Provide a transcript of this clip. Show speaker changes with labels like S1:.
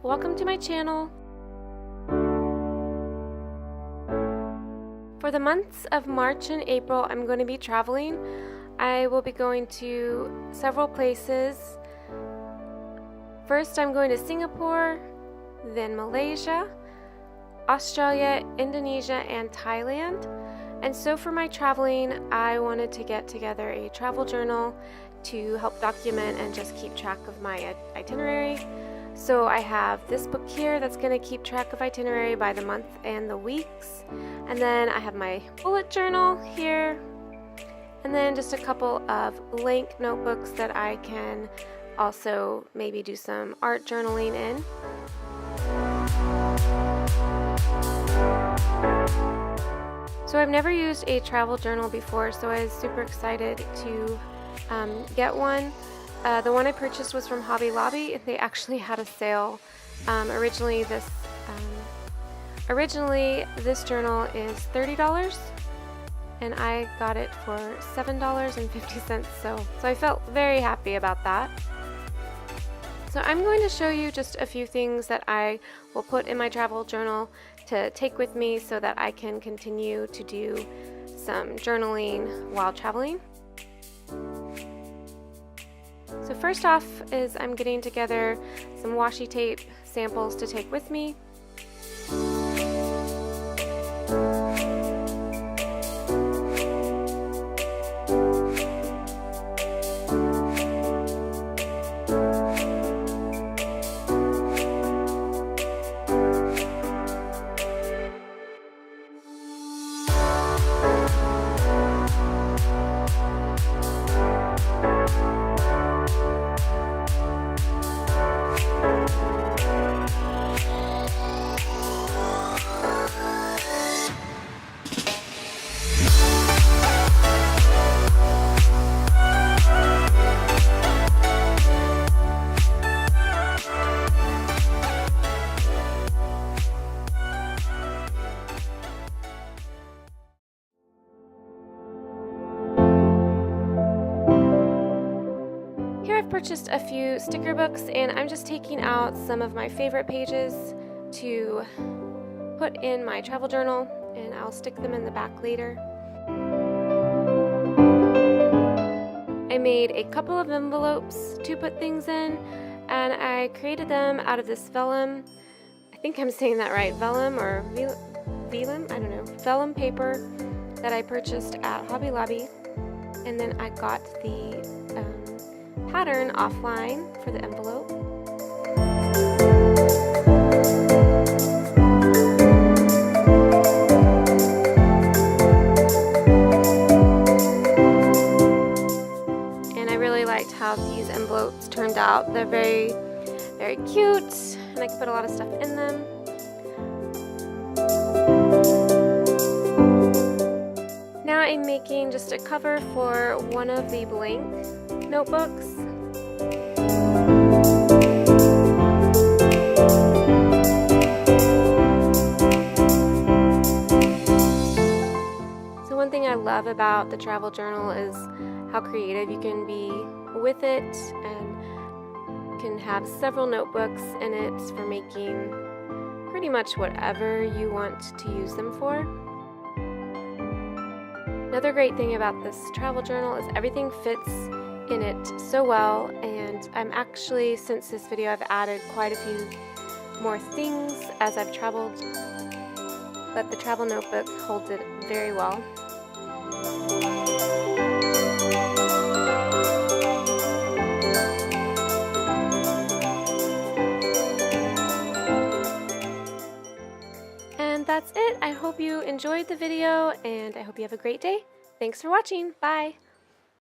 S1: welcome to my channel. For the months of March and April, I'm going to be traveling. I will be going to several places. First, I'm going to Singapore, then Malaysia, Australia, Indonesia, and Thailand. And so for my traveling, I wanted to get together a travel journal to help document and just keep track of my itinerary. So I have this book here that's going to keep track of itinerary by the month and the weeks. And then I have my bullet journal here. And then just a couple of blank notebooks that I can also maybe do some art journaling in. So I've never used a travel journal before, so I was super excited to get one. The one I purchased was from Hobby Lobby. They actually had a sale. Originally this journal is $30, and I got it for $7.50. So I felt very happy about that. So I'm going to show you just a few things that I will put in my travel journal to take with me so that I can continue to do some journaling while traveling. So first off is I'm getting together some washi tape samples to take with me. I've purchased a few sticker books, and I'm just taking out some of my favorite pages to put in my travel journal, and I'll stick them in the back later. I made a couple of envelopes to put things in, and I created them out of this vellum. I think I'm saying that right, vellum or vellum? I don't know. Vellum paper that I purchased at Hobby Lobby, and then I got the pattern offline for the envelope. And I really liked how these envelopes turned out. They're very, very cute, and I can put a lot of stuff in them. Now I'm making just a cover for one of the blank notebooks. So one thing I love about the travel journal is how creative you can be with it, and can have several notebooks in it for making pretty much whatever you want to use them for. Another great thing about this travel journal is everything fits in it so well, and I'm actually, since this video, I've added quite a few more things as I've traveled, but the travel notebook holds it very well. And that's it. I hope you enjoyed the video, and I hope you have a great day. Thanks for watching. Bye!